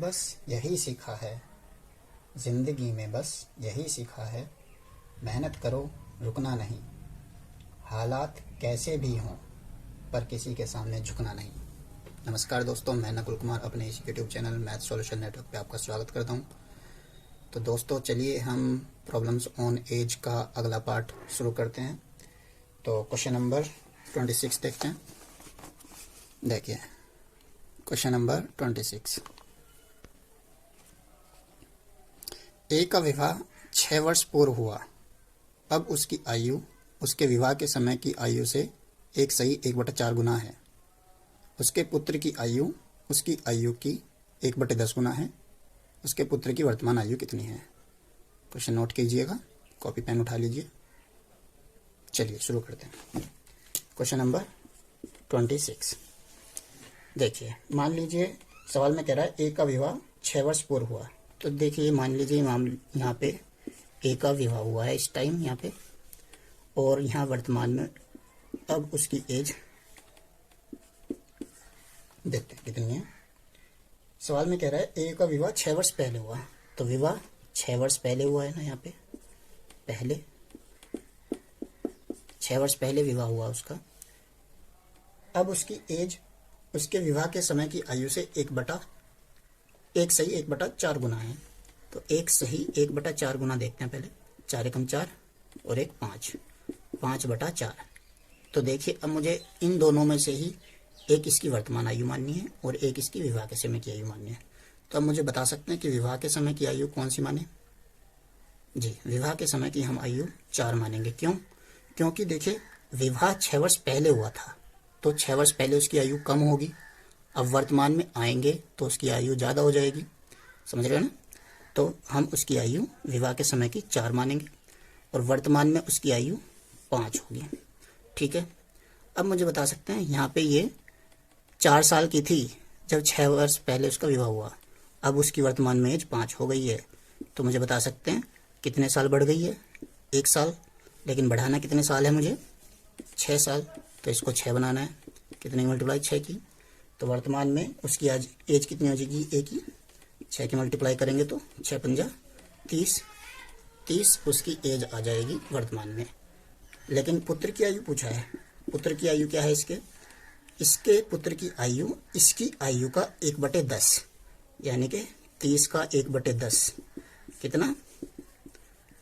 बस यही सीखा है, ज़िंदगी में बस यही सीखा है, मेहनत करो रुकना नहीं, हालात कैसे भी हों पर किसी के सामने झुकना नहीं। नमस्कार दोस्तों, मैं नकुल कुमार अपने इस YouTube channel math solution network पे आपका स्वागत करता हूँ। तो दोस्तों चलिए हम प्रॉब्लम्स ऑन एज का अगला पार्ट शुरू करते हैं। तो क्वेश्चन नंबर 26 देखते हैं। देखिए क्वेश्चन नंबर 26। ए का विवाह 6 वर्ष पूर्व हुआ। अब उसकी आयु उसके विवाह के समय की आयु से 1/4 गुना है। उसके पुत्र की आयु उसकी आयु की 1/10 गुना है। उसके पुत्र की वर्तमान आयु कितनी है? क्वेश्चन नोट कीजिएगा, कॉपी पेन उठा लीजिए। चलिए शुरू करते हैं। Question number 26। देखिए, मान लीजिए सवाल में कह रहा है ए का विवाह 6 वर्ष पूर्व हुआ। तो देखिए मान लीजिए यहाँ पे ए का विवाह हुआ है इस टाइम यहाँ पे, और यहाँ वर्तमान में अब उसकी एज देखते हैं कितनी है। सवाल में कह रहा है ए का विवाह 6 वर्ष पहले हुआ। तो विवाह 6 वर्ष पहले हुआ है ना, यहाँ पे पहले 6 वर्ष पहले विवाह हुआ उसका। अब उसकी एज उसके विवाह के समय की आयु से 1/4 गुना है। तो 1/4 गुना देखते हैं पहले। 4 एकम 4 और 1 5, 5/4। तो देखिए अब मुझे इन दोनों में से ही एक इसकी वर्तमान आयु माननी है और एक इसकी विवाह के समय की आयु माननी है। तो अब मुझे बता सकते हैं कि विवाह के समय की आयु कौन सी माने? जी, विवाह के समय की हम आयु 4 मानेंगे। क्यों? क्योंकि देखिए विवाह 6 वर्ष पहले हुआ था, तो 6 वर्ष पहले उसकी आयु कम होगी। अब वर्तमान में आएंगे तो उसकी आयु ज़्यादा हो जाएगी, समझ रहे हो ना? तो हम उसकी आयु विवाह के समय की 4 मानेंगे और वर्तमान में उसकी आयु 5 होगी। ठीक है, अब मुझे बता सकते हैं यहाँ पे ये 4 साल की थी जब 6 वर्ष पहले उसका विवाह हुआ। अब उसकी वर्तमान में एज 5 हो गई है। तो मुझे बता सकते हैं कितने साल बढ़ गई है? 1 साल। लेकिन बढ़ाना कितने साल है मुझे? 6 साल। तो इसको 6 बनाना है। कितने मल्टीप्लाई? 6 की। तो वर्तमान में उसकी आज एज कितनी हो जाएगी? ए की 6 की मल्टीप्लाई करेंगे तो 6 पंजा 30 उसकी एज आ जाएगी वर्तमान में। लेकिन पुत्र की आयु पूछा है। पुत्र की आयु क्या है इसके पुत्र की आयु इसकी आयु का 1/10, यानी कि 30 का 1/10 कितना?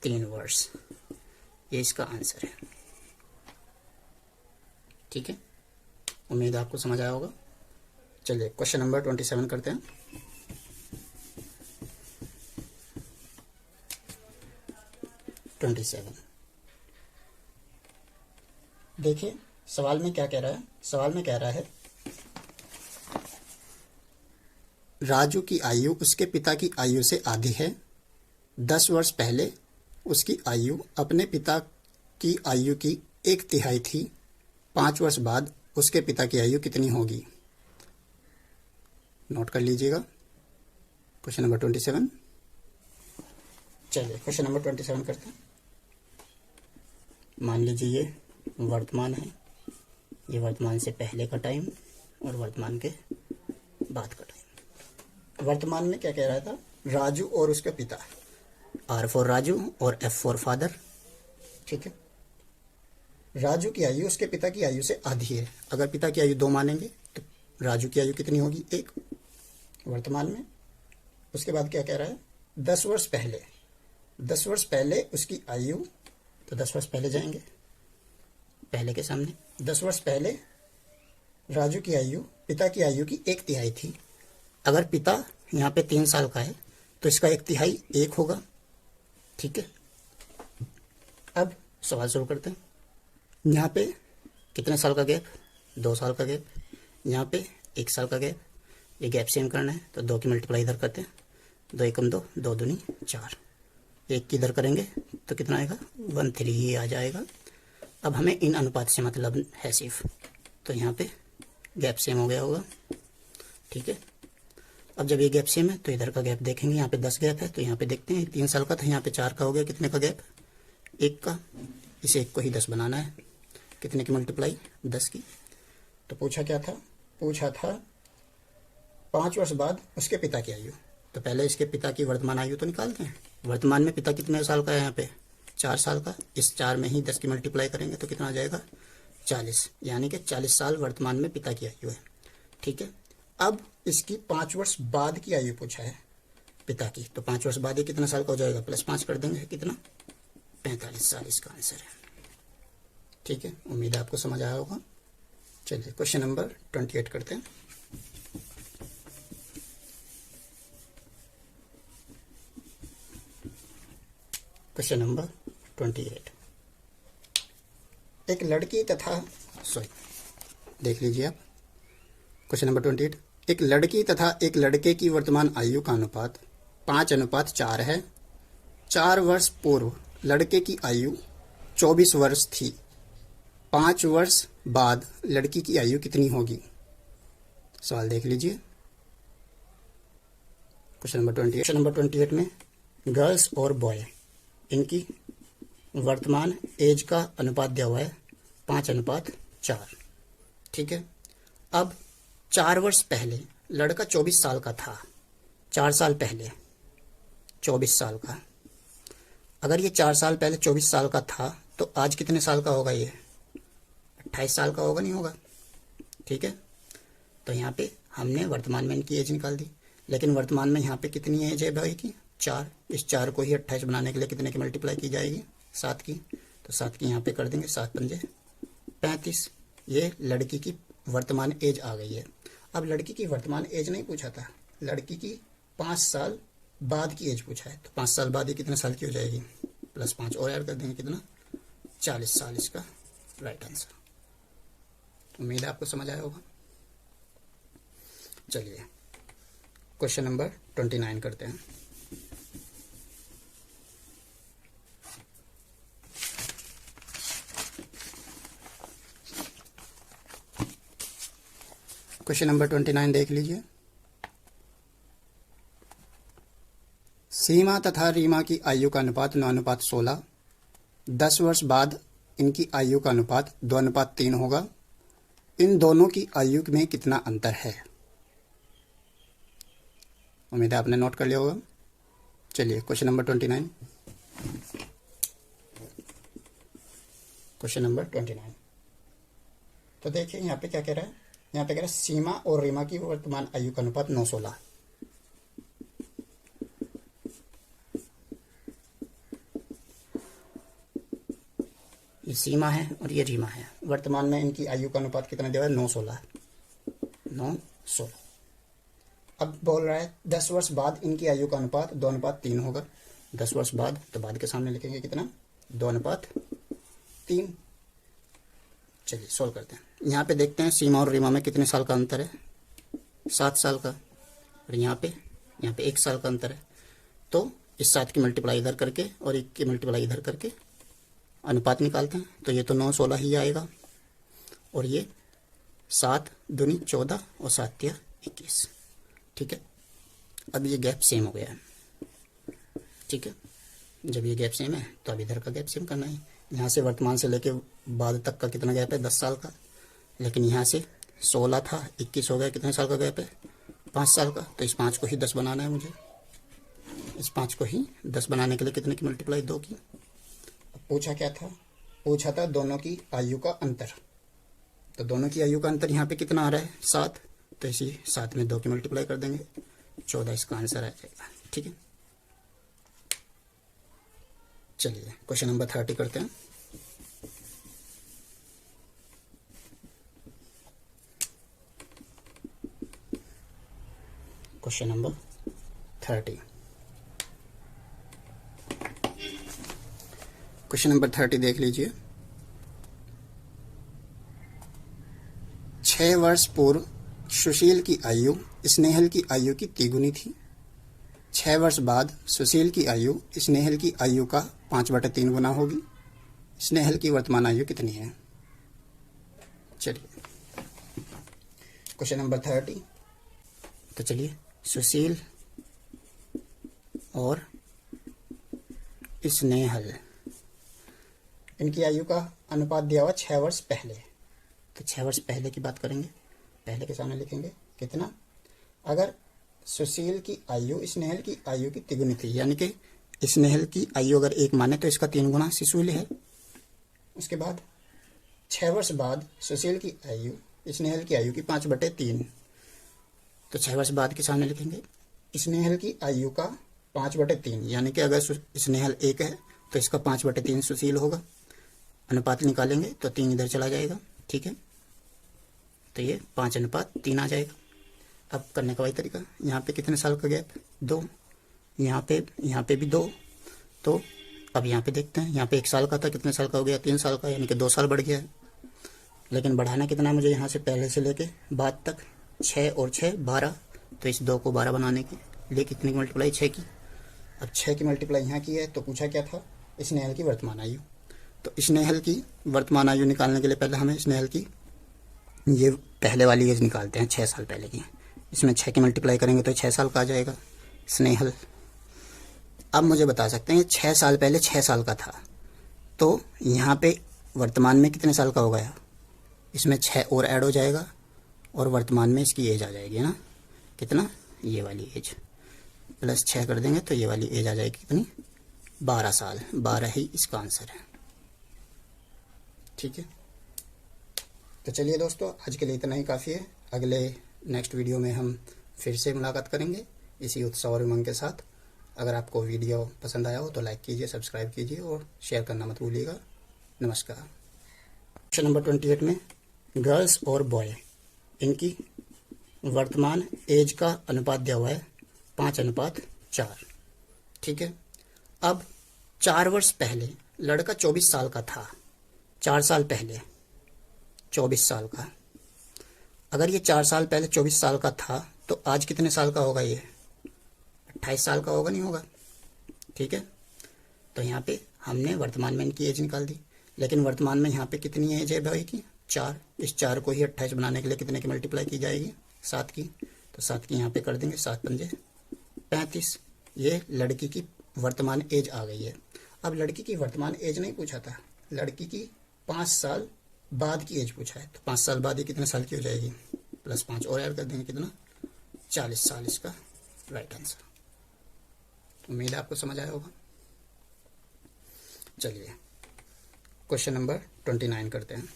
3 वर्ष। ये इसका आंसर है। ठीक है, उम्मीद आपको समझ आया होगा। चलिए क्वेश्चन नंबर 27 करते हैं। देखिए सवाल में क्या कह रहा है। सवाल में कह रहा है राजू की आयु उसके पिता की आयु से आधी है। 10 वर्ष पहले उसकी आयु अपने पिता की आयु की 1/3 थी। 5 वर्ष बाद उसके पिता की आयु कितनी होगी? नोट कर लीजिएगा। Question number 27। चलिए क्वेश्चन नंबर 27 करते हैं। मान लीजिए ये वर्तमान है, ये वर्तमान से पहले का टाइम और वर्तमान के बाद का टाइम। वर्तमान में क्या कह रहा था? राजू और उसके पिता, R फॉर राजू और F फॉर फादर। ठीक है, राजू की आयु उसके पिता की आयु से आधी है। अगर पिता की आयु 2 मानेंगे तो राजू की आयु कितनी होगी? 1 वर्तमान में। उसके बाद क्या कह रहा है? 10 वर्ष पहले उसकी आयु, तो 10 वर्ष पहले जाएंगे पहले के सामने। 10 वर्ष पहले राजू की आयु पिता की आयु की 1/3 थी। अगर पिता यहाँ पे 3 साल का है तो इसका 1/3 1 होगा। ठीक है, अब सवाल शुरू करते हैं। यहाँ पे कितने साल का गैप? 2 साल का गैप। यहाँ पे 1 साल का गैप। ये गैप सेम करना है तो 2 की मल्टीप्लाई इधर करते हैं। 2 एकम 2, 2 दूनी 4। 1 की इधर करेंगे तो कितना आएगा? 1/3 ही आ जाएगा। अब हमें इन अनुपात से मतलब है सिर्फ, तो यहाँ पे गैप सेम हो गया होगा। ठीक है, अब जब ये गैप सेम है तो इधर का गैप देखेंगे। यहाँ पे 10 गैप है तो यहाँ पे देखते हैं 3 साल का था, यहाँ पे 4 का हो गया। कितने का गैप? 1 का। इसे 1 को ही 10 बनाना है। कितने की मल्टीप्लाई? 10 की। तो पूछा क्या था? पूछा था 5 वर्ष बाद उसके पिता की आयु। तो पहले इसके पिता की वर्तमान आयु तो निकालते हैं। वर्तमान में पिता कितने साल का है यहाँ पे 4 साल का, इस 4 में ही 10 की मल्टीप्लाई करेंगे तो कितना आ जाएगा 40, यानी कि 40 साल वर्तमान में पिता की आयु है। ठीक है, अब इसकी 5 वर्ष बाद की आयु पूछा है पिता की, तो 5 वर्ष बाद ये कितना साल का हो जाएगा, +5 कर देंगे, कितना 45 साल इसका आंसर है। ठीक है, उम्मीद है आपको समझ आया होगा। चलिए क्वेश्चन नंबर 28 करते हैं। क्वेश्चन नंबर 28, एक लड़की तथा देख लीजिए आप। क्वेश्चन नंबर 28, एक लड़की तथा एक लड़के की वर्तमान आयु का अनुपात 5:4 है। 4 वर्ष पूर्व लड़के की आयु 24 वर्ष थी। 5 वर्ष बाद लड़की की आयु कितनी होगी? सवाल देख लीजिए। क्वेश्चन नंबर 28 में गर्ल्स और बॉय इनकी वर्तमान एज का अनुपात दिया हुआ है 5:4। ठीक है, अब 4 वर्ष पहले लड़का 24 साल का था, 4 साल पहले 24 साल का। अगर ये 4 साल पहले 24 साल का था तो आज कितने साल का होगा? ये 28 साल का होगा, नहीं होगा? ठीक है, तो यहाँ पे हमने वर्तमान में इनकी एज निकाल दी, लेकिन वर्तमान में यहाँ पे कितनी एज है भाई की? 4। इस 4 को ही 28 बनाने के लिए कितने की मल्टीप्लाई की जाएगी? 7 की। तो 7 की यहाँ पे कर देंगे, 7 पंजे 35। ये लड़की की वर्तमान एज आ गई है। अब लड़की की वर्तमान एज नहीं पूछा था, लड़की की 5 साल बाद की एज पूछा है। तो 5 साल बाद ये कितने साल की हो जाएगी? +5 और ऐड कर देंगे, कितना 40 साल इसका राइट आंसर। उम्मीद है आपको समझ आया होगा। चलिए क्वेश्चन नंबर 29 करते हैं। क्वेश्चन नंबर 29 देख लीजिए। सीमा तथा रीमा की आयु का अनुपात 9:16। 10 वर्ष बाद इनकी आयु का अनुपात 2:3 होगा। इन दोनों की आयु में कितना अंतर है? उम्मीद है आपने नोट कर लिया होगा। चलिए क्वेश्चन नंबर 29। क्वेश्चन नंबर 29, तो देखिए यहाँ पे क्या कह रहा है। यहाँ पे कह रहा है सीमा और रीमा की वर्तमान आयु का अनुपात 9:16। ये सीमा है और ये रीमा है। वर्तमान में इनकी आयु का अनुपात कितना दिया है? 9:16। 9:16। अब बोल रहा है 10 वर्ष बाद इनकी आयु का अनुपात 2:3 होगा। 10 वर्ष बाद, तो बाद के सामने लिखेंगे कितना? 2:3। चलिए सोल्व करते हैं। यहाँ पे देखते हैं सीमा और रीमा में कितने साल का अंतर है? 7 साल का। और यहाँ पे 1 साल का अंतर है। तो इस 7 की मल्टीप्लाई इधर करके और 1 की मल्टीप्लाई इधर करके अनुपात निकालते हैं। तो ये तो 9:16 ही आएगा, और ये 7 दूनी 14 और 7 तिया 21। ठीक है, अब ये गैप सेम हो गया है। ठीक है, जब ये गैप सेम है तो अब इधर का गैप सेम करना है। यहाँ से वर्तमान से लेके बाद तक का कितना गैप है? 10 साल का। लेकिन यहाँ से 16 था, 21 हो गया, कितने साल का गैप है? 5 साल का। तो इस 5 को ही 10 बनाना है मुझे। इस 5 को ही 10 बनाने के लिए कितने की मल्टीप्लाई? 2 की। अब पूछा क्या था? पूछा था दोनों की आयु का अंतर। तो दोनों की आयु का अंतर यहाँ पे कितना आ रहा है? 7। तो इसी 7 में 2 की मल्टीप्लाई कर देंगे, 14 इसका आंसर आ जाएगा। ठीक है, चलिए क्वेश्चन नंबर 30 करते हैं। Question number 30। क्वेश्चन नंबर 30 देख लीजिए। 6 वर्ष पूर्व सुशील की आयु स्नेहल की आयु की तिगुनी थी। 6 वर्ष बाद सुशील की आयु स्नेहल की आयु का 5/3 गुना होगी। स्नेहल की वर्तमान आयु कितनी है? चलिए क्वेश्चन नंबर 30। तो चलिए सुशील और स्नेहल इनकी आयु का अनुपात दिया हुआ 6 वर्ष पहले। तो 6 वर्ष पहले की बात करेंगे, पहले के सामने लिखेंगे कितना? अगर सुशील की आयु स्नेहल की आयु की तिगुनी थी, यानी कि स्नेहल की आयु अगर 1 माने तो इसका 3 गुना सुशील है। उसके बाद 6 वर्ष बाद सुशील की आयु स्नेहल की आयु की 5/3, तो 6 वर्ष बाद के सामने लिखेंगे स्नेहल की आयु का 5/3, यानी कि अगर स्नेहल 1 है तो इसका 5/3 सुशील होगा। अनुपात निकालेंगे तो 3 इधर चला जाएगा, ठीक है, तो ये 5:3 आ जाएगा। अब करने का वही तरीका, यहाँ पे कितने साल का गैप, 2, यहाँ पे भी 2, तो अब यहाँ पे देखते हैं, यहाँ पे 1 साल का था, कितने साल का हो गया, 3 साल का, यानी कि 2 साल बढ़ गया है। लेकिन बढ़ाना कितना है मुझे, यहाँ से पहले से लेके बाद तक, 6 और 6 12, तो इस 2 को 12 बनाने के लिए कितने की मल्टीप्लाई, 6 की। अब 6 की मल्टीप्लाई यहाँ की है, तो पूछा क्या था, स्नेहल की वर्तमान आयु। तो स्नेहल की वर्तमान आयु निकालने के लिए पहले हमें स्नेहल की ये पहले वाली एज निकालते हैं, 6 साल पहले की। इसमें 6 की मल्टीप्लाई करेंगे तो 6 साल का आ जाएगा स्नेहल। अब मुझे बता सकते हैं 6 साल पहले 6 साल का था, तो यहाँ पे वर्तमान में कितने साल का हो गया, इसमें 6 और ऐड हो जाएगा और वर्तमान में इसकी एज आ जाएगी ना, कितना, ये वाली एज प्लस 6 कर देंगे तो ये वाली एज आ जाएगी कितनी, 12 साल। 12 ही इसका आंसर है, ठीक है। तो चलिए दोस्तों, आज के लिए इतना ही काफ़ी है। अगले नेक्स्ट वीडियो में हम फिर से मुलाकात करेंगे इसी उत्साह और उमंग के साथ। अगर आपको वीडियो पसंद आया हो तो लाइक कीजिए, सब्सक्राइब कीजिए और शेयर करना मत भूलिएगा। नमस्कार। क्वेश्चन नंबर 28 में गर्ल्स और बॉय इनकी वर्तमान एज का अनुपात दिया हुआ है 5:4, ठीक है। अब 4 वर्ष पहले लड़का 24 साल का था, 4 साल पहले 24 साल का। अगर ये 4 साल पहले 24 साल का था तो आज कितने साल का होगा, ये 28 साल का होगा, नहीं होगा, ठीक है। तो यहाँ पे हमने वर्तमान में इनकी एज निकाल दी, लेकिन वर्तमान में यहाँ पे कितनी एज है भाई की, 4। इस 4 को ही 28 बनाने के लिए कितने की मल्टीप्लाई की जाएगी, 7 की। तो 7 की यहाँ पे कर देंगे, 7 पंजे 35। ये लड़की की वर्तमान एज आ गई है। अब लड़की की वर्तमान एज नहीं पूछा था, लड़की की 5 साल बाद की एज पूछा है, तो 5 साल बाद ये कितने साल की हो जाएगी, प्लस 5 और ऐड कर देंगे, कितना, 40 साल इसका राइट आंसर। उम्मीद है आपको समझ आया होगा। चलिए क्वेश्चन नंबर 29 करते हैं।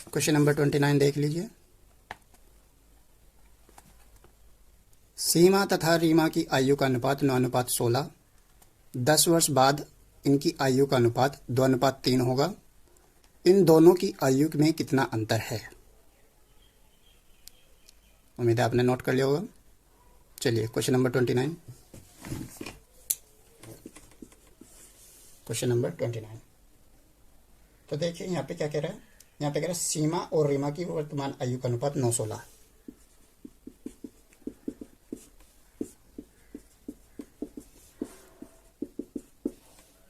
क्वेश्चन नंबर 29 देख लीजिए। सीमा तथा रीमा की आयु का अनुपात 9:16। 10 वर्ष बाद इनकी आयु का अनुपात 2:3 होगा। इन दोनों की आयु में कितना अंतर है। उम्मीद है आपने नोट कर लिया होगा। चलिए क्वेश्चन नंबर 29। क्वेश्चन नंबर 29, तो देखिए यहाँ पे क्या कह रहा है, यहाँ पे कह रहा है सीमा और रीमा की वर्तमान आयु का अनुपात 9:16।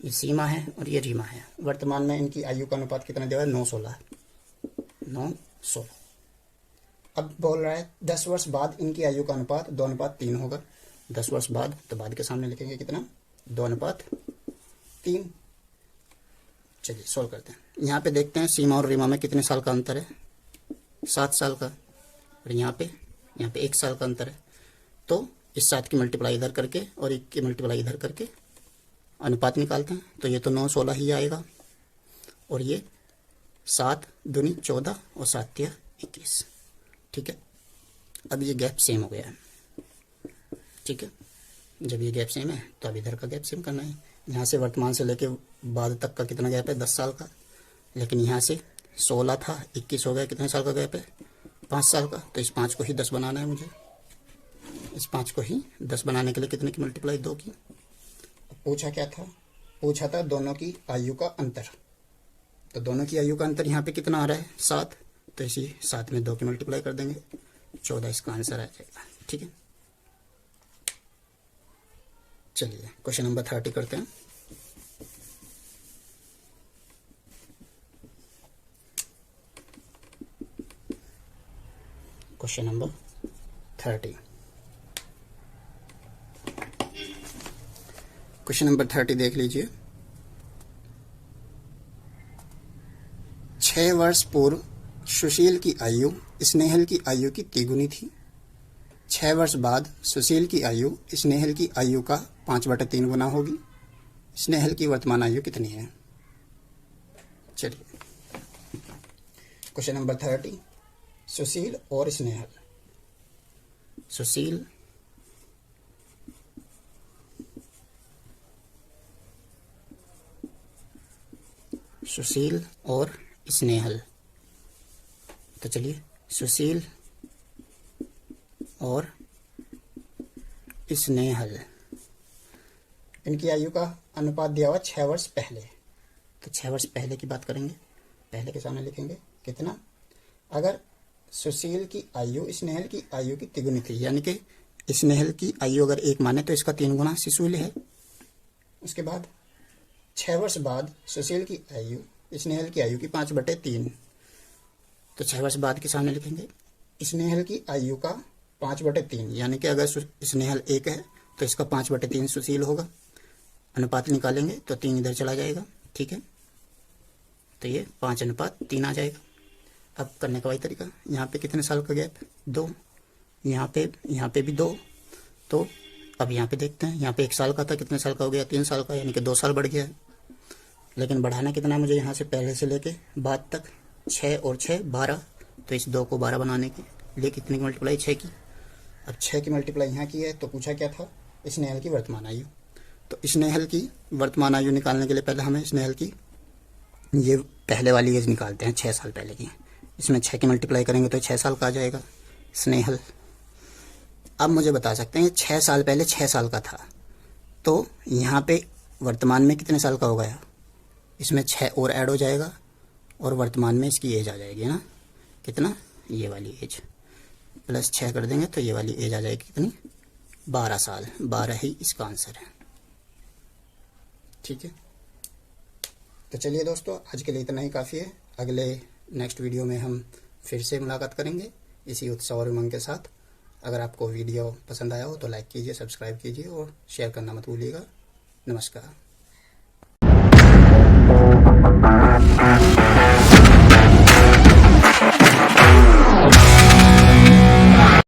ये सीमा है और ये रीमा है। वर्तमान में इनकी आयु का अनुपात कितना दिया है, 9:16। 9:16। अब बोल रहा है 10 वर्ष बाद इनकी आयु का अनुपात 2:3 होगा। 10 वर्ष बाद, तो बाद के सामने लिखेंगे कितना, 2:3। चलिए सोल्व करते हैं। यहाँ पे देखते हैं सीमा और रीमा में कितने साल का अंतर है, 7 साल का। और यहाँ पे 1 साल का अंतर है। तो इस 7 की मल्टीप्लाई इधर करके और 1 की मल्टीप्लाई इधर करके अनुपात निकालते हैं, तो ये तो 9:16 ही आएगा। और ये 7 दूनी 14 और 7 तिया 21, ठीक है। अब ये गैप सेम हो गया है, ठीक है। जब ये गैप सेम है तो अब इधर का गैप सेम करना है। यहाँ से वर्तमान से लेके बाद तक का कितना गैप है, 10 साल का। लेकिन यहाँ से 16 था, 21 हो गया, कितने साल का गैप है, 5 साल का। तो इस 5 को ही 10 बनाना है मुझे। इस 5 को ही 10 बनाने के लिए कितने की मल्टीप्लाई, 2 की। पूछा क्या था, पूछा था दोनों की आयु का अंतर। तो दोनों की आयु का अंतर यहाँ पे कितना आ रहा है, 7। तो इसी 7 में 2 की मल्टीप्लाई कर देंगे, 14 इसका आंसर आ जाएगा, ठीक है। चलिए क्वेश्चन नंबर 30 करते हैं। Question number 30। क्वेश्चन नंबर 30 देख लीजिए। 6 वर्ष पूर्व सुशील की आयु स्नेहल की आयु की तिगुनी थी। 6 वर्ष बाद सुशील की आयु स्नेहल की आयु का 5/3 गुना होगी। स्नेहल की वर्तमान आयु कितनी है? चलिए क्वेश्चन नंबर 30, सुशील और स्नेहल। सुशील और स्नेहल। तो चलिए सुशील और स्नेहल, इनकी आयु का अनुपात दिया हुआ 6 वर्ष पहले। तो 6 वर्ष पहले की बात करेंगे, पहले के सामने लिखेंगे कितना। अगर सुशील की आयु स्नेहल की आयु की तिगुनी थी, यानी कि स्नेहल की आयु अगर 1 माने तो इसका 3 गुना सुशील है। उसके बाद 6 वर्ष बाद सुशील की आयु स्नेहल की आयु की 5/3। तो 6 वर्ष बाद के सामने लिखेंगे स्नेहल की आयु का 5/3, यानी कि अगर स्नेहल 1 है तो इसका 5/3 सुशील होगा। अनुपात निकालेंगे तो 3 इधर चला जाएगा, ठीक है। तो ये 5:3 आ जाएगा। अब करने का वही तरीका, यहाँ पे कितने साल का गैप? 2। यहाँ पे भी 2। तो अब यहाँ पे देखते हैं, यहाँ पे 1 साल का था, कितने साल का हो गया? 3 साल का, यानी कि 2 साल बढ़ गया है। लेकिन बढ़ाना कितना है मुझे? यहाँ से पहले से लेके बाद तक 6 और 6 12। तो इस 2 को 12 बनाने के लिए कितने की मल्टीप्लाई? 6 की। अब 6 की मल्टीप्लाई यहाँ की है, तो पूछा क्या था? स्नेहल की वर्तमान आयु। तो स्नेहल की वर्तमान आयु निकालने के लिए पहले हमें स्नेहल की ये पहले वाली एज निकालते हैं, 6 साल पहले की। इसमें 6 की मल्टीप्लाई करेंगे तो 6 साल का आ जाएगा स्नेहल। अब मुझे बता सकते हैं 6 साल पहले 6 साल का था, तो यहाँ पे वर्तमान में कितने साल का हो गया? इसमें 6 और ऐड हो जाएगा और वर्तमान में इसकी एज आ जाएगी ना, कितना? ये वाली एज प्लस 6 कर देंगे तो ये वाली एज आ जाएगी कितनी? 12 साल। 12 ही इसका आंसर है, ठीक है। तो चलिए दोस्तों, आज के लिए इतना ही काफ़ी है। अगले नेक्स्ट वीडियो में हम फिर से मुलाकात करेंगे इसी उत्साह और उमंग के साथ। अगर आपको वीडियो पसंद आया हो तो लाइक कीजिए, सब्सक्राइब कीजिए और शेयर करना मत भूलिएगा। नमस्कार।